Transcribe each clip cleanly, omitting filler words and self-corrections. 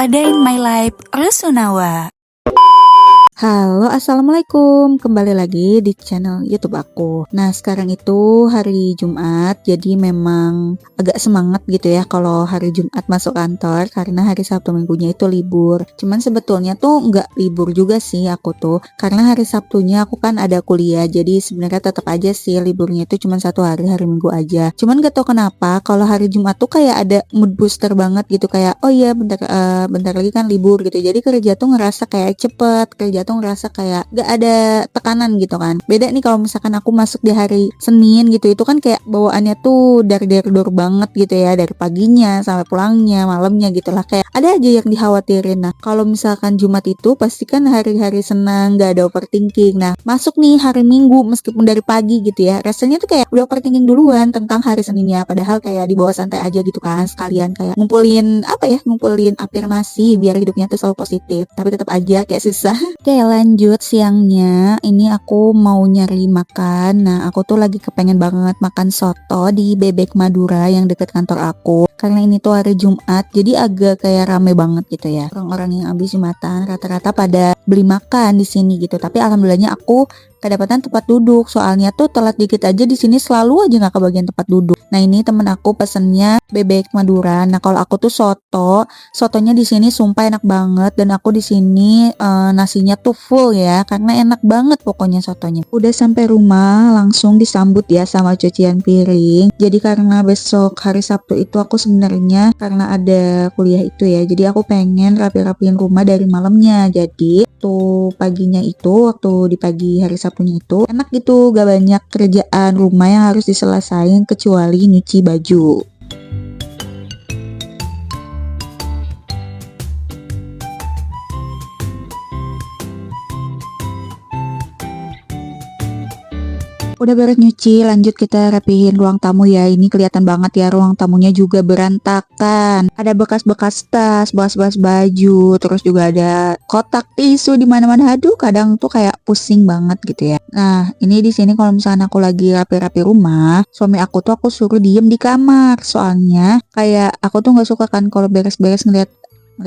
Ada in my life, Rusunawa. Halo, assalamualaikum. Kembali lagi di channel YouTube aku. Nah, sekarang itu hari Jumat, jadi memang agak semangat gitu ya kalau hari Jumat masuk kantor karena hari Sabtu Minggunya itu libur. Cuman sebetulnya tuh nggak libur juga sih aku tuh, karena hari Sabtunya aku kan ada kuliah, jadi sebenarnya tetap aja sih liburnya itu cuma satu hari, hari Minggu aja. Cuman gak tau kenapa kalau hari Jumat tuh kayak ada mood booster banget gitu, kayak oh iya bentar lagi kan libur gitu. Jadi kerja tuh ngerasa kayak cepet, kerja tuh ngerasa kayak gak ada tekanan gitu kan. Beda nih kalau misalkan aku masuk di hari Senin gitu, itu kan kayak bawaannya tuh dar-dar banget gitu ya, dari paginya sampai pulangnya, malamnya gitu lah, kayak ada aja yang dikhawatirin. Nah, kalau misalkan Jumat itu pasti kan hari-hari senang, gak ada overthinking. Nah, masuk nih hari Minggu meskipun dari pagi gitu ya, rasanya tuh kayak udah overthinking duluan tentang hari Seninnya, padahal kayak dibawa santai aja gitu kan, sekalian kayak ngumpulin ngumpulin afirmasi biar hidupnya tuh selalu positif, tapi tetap aja kayak susah. Oke, lanjut siangnya. Ini aku mau nyari makan. Nah, aku tuh lagi kepengen banget makan soto di Bebek Madura yang deket kantor aku. Karena ini tuh hari Jumat, jadi agak kayak rame banget gitu ya. Orang-orang yang habis Jumatan rata-rata pada beli makan di sini gitu. Tapi alhamdulillahnya aku kedapatan tempat duduk. Soalnya tuh telat dikit aja di sini selalu aja nggak kebagian tempat duduk. Nah, ini temen aku pesennya Bebek Madura. Nah, kalau aku tuh sotonya di sini sumpah enak banget, dan aku di sini nasinya tuh full ya, karena enak banget pokoknya sotonya. Udah sampai rumah langsung disambut ya sama cucian piring. Jadi karena besok hari Sabtu itu aku sebenarnya karena ada kuliah itu ya, jadi aku pengen rapi-rapiin rumah dari malamnya. Jadi tuh paginya itu, waktu di pagi hari Sabtunya itu enak gitu, gak banyak kerjaan rumah yang harus diselesain kecuali nyuci baju. Udah beres nyuci, lanjut kita rapihin ruang tamu ya. Ini kelihatan banget ya, ruang tamunya juga berantakan. Ada bekas-bekas tas, bekas-bekas baju, terus juga ada kotak tisu di mana-mana. Aduh, kadang tuh kayak pusing banget gitu ya. Nah, ini di sini kalau misalnya aku lagi rapi-rapi rumah, suami aku tuh aku suruh diem di kamar. Soalnya kayak aku tuh nggak suka kan kalau beres-beres ngeliat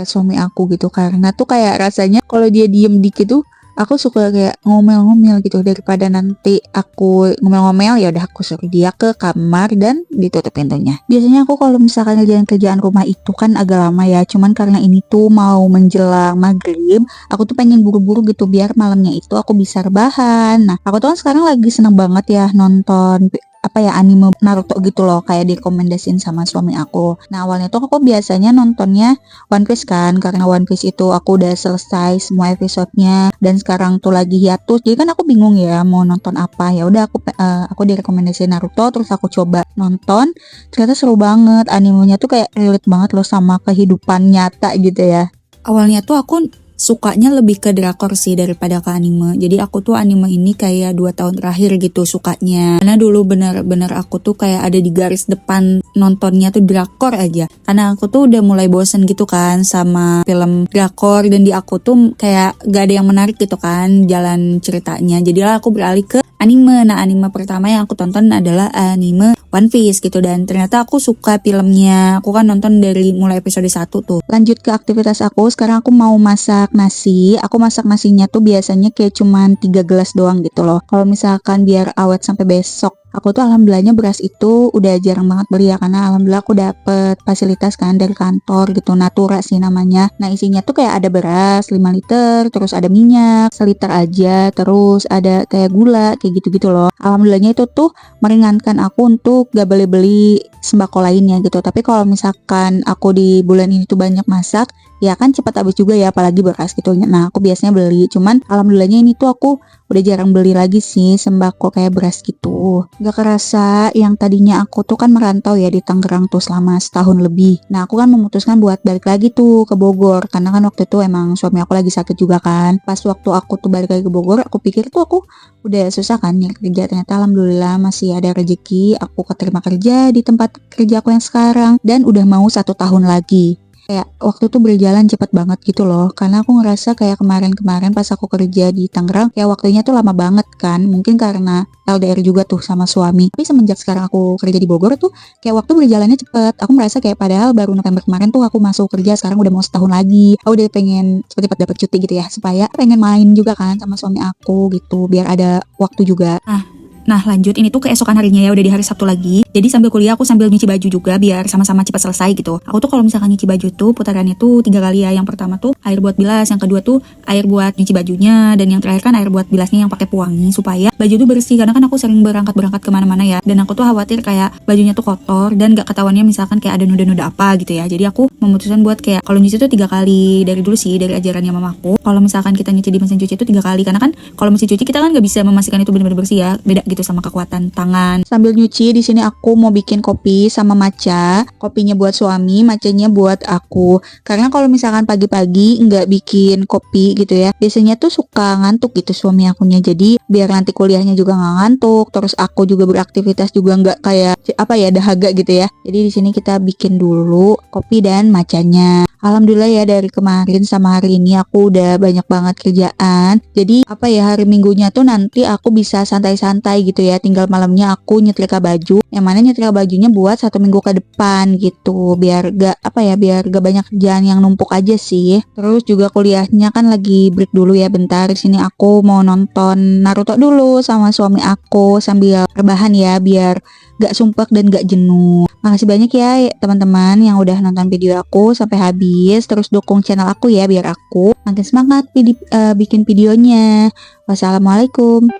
suami aku gitu, karena tuh kayak rasanya kalau dia diem dikit tuh aku suka kayak ngomel-ngomel gitu, daripada nanti aku ngomel-ngomel ya udah aku suruh dia ke kamar dan ditutup pintunya. Biasanya aku kalau misalkan ngerjain kerjaan rumah itu kan agak lama ya, cuman karena ini tuh mau menjelang maghrib, aku tuh pengen buru-buru gitu biar malamnya itu aku bisa rebahan. Nah, aku tuh kan sekarang lagi seneng banget ya nonton anime Naruto gitu loh, kayak direkomendasiin sama suami aku. Nah, awalnya tuh aku biasanya nontonnya One Piece kan, karena One Piece itu aku udah selesai semua episodenya dan sekarang tuh lagi hiatus. Jadi kan aku bingung ya mau nonton apa. Ya udah aku direkomendasiin Naruto, terus aku coba nonton. Ternyata seru banget, animenya tuh kayak relate banget loh sama kehidupan nyata gitu ya. Awalnya tuh aku sukanya lebih ke drakor sih daripada ke anime. Jadi aku tuh anime ini kayak 2 tahun terakhir gitu sukanya. Karena dulu bener-bener aku tuh kayak ada di garis depan nontonnya tuh drakor aja. Karena aku tuh udah mulai bosen gitu kan sama film drakor, dan di aku tuh kayak gak ada yang menarik gitu kan jalan ceritanya. Jadilah aku beralih ke anime. Nah, anime pertama yang aku tonton adalah anime One Piece gitu, dan ternyata aku suka filmnya. Aku kan nonton dari mulai episode 1 tuh. Lanjut ke aktivitas aku, sekarang aku mau masak nasi. Aku masak nasinya tuh biasanya kayak cuman 3 gelas doang gitu loh. Kalau misalkan biar awet sampai besok, aku tuh alhamdulillahnya beras itu udah jarang banget beli ya, karena alhamdulillah aku dapet fasilitas kan dari kantor gitu, Natura sih namanya. Nah, isinya tuh kayak ada beras 5 liter, terus ada minyak seliter aja, terus ada kayak gula, kayak gitu-gitu loh. Alhamdulillahnya itu tuh meringankan aku untuk gak beli-beli sembako lainnya gitu. Tapi kalau misalkan aku di bulan ini tuh banyak masak, ya kan cepat habis juga ya, apalagi beras gitu. Nah, aku biasanya beli, cuman alhamdulillahnya ini tuh aku udah jarang beli lagi sih sembako kayak beras gitu. Gak kerasa yang tadinya aku tuh kan merantau ya di Tangerang tuh selama setahun lebih. Nah, aku kan memutuskan buat balik lagi tuh ke Bogor, karena kan waktu itu emang suami aku lagi sakit juga kan. Pas waktu aku tuh balik lagi ke Bogor, aku pikir tuh aku udah susah kan ya kerja. Ternyata alhamdulillah masih ada rezeki, aku keterima kerja di tempat kerja aku yang sekarang dan udah mau 1 tahun lagi. Kayak waktu tuh berjalan cepet banget gitu loh, karena aku ngerasa kayak kemarin-kemarin pas aku kerja di Tangerang kayak waktunya tuh lama banget kan, mungkin karena LDR juga tuh sama suami. Tapi semenjak sekarang aku kerja di Bogor tuh kayak waktu berjalannya cepet. Aku merasa kayak padahal baru November kemarin tuh aku masuk kerja, sekarang udah mau setahun lagi. Aku udah pengen cepet-cepet dapet cuti gitu ya, supaya pengen main juga kan sama suami aku gitu, biar ada waktu juga. Nah lanjut, ini tuh keesokan harinya ya, udah di hari Sabtu lagi. Jadi sambil kuliah aku sambil nyuci baju juga biar sama-sama cepat selesai gitu. Aku tuh kalau misalkan nyuci baju tuh putarannya tuh 3 kali ya. Yang pertama tuh air buat bilas, yang kedua tuh air buat nyuci bajunya, dan yang terakhir kan air buat bilasnya yang pakai pewangi supaya baju tuh bersih. Karena kan aku sering berangkat kemana-mana ya, dan aku tuh khawatir kayak bajunya tuh kotor dan gak ketahuannya misalkan kayak ada noda-noda apa gitu ya. Jadi aku memutuskan buat kayak kalau nyuci tuh 3 kali dari dulu sih, dari ajarannya mamaku. Kalau misalkan kita nyuci di mesin cuci itu 3 kali, karena kan kalau mesin cuci kita kan gak bisa memastikan itu benar-benar bersih ya, beda gitu sama kekuatan tangan. Sambil nyuci di sini aku mau bikin kopi sama matcha. Kopinya buat suami, matchanya buat aku. Karena kalau misalkan pagi-pagi nggak bikin kopi gitu ya, biasanya tuh suka ngantuk gitu suami akunya. Jadi biar nanti kuliahnya juga nggak ngantuk, terus aku juga beraktivitas juga nggak kayak apa ya, dahaga gitu ya. Jadi di sini kita bikin dulu kopi dan matchanya. Alhamdulillah ya, dari kemarin sama hari ini aku udah banyak banget kerjaan. Jadi apa ya, hari Minggunya tuh nanti aku bisa santai-santai gitu ya. Tinggal malamnya aku nyetrika baju. Yang mana nyetrika bajunya buat 1 minggu ke depan gitu. Biar gak apa ya, biar gak banyak kerjaan yang numpuk aja sih. Terus juga kuliahnya kan lagi break dulu ya bentar. Di sini aku mau nonton Naruto dulu sama suami aku sambil rebahan ya, biar gak sumpek dan gak jenuh. Makasih banyak ya teman-teman yang udah nonton video aku sampai habis. Terus dukung channel aku ya biar aku makin semangat bikin videonya. Wassalamualaikum.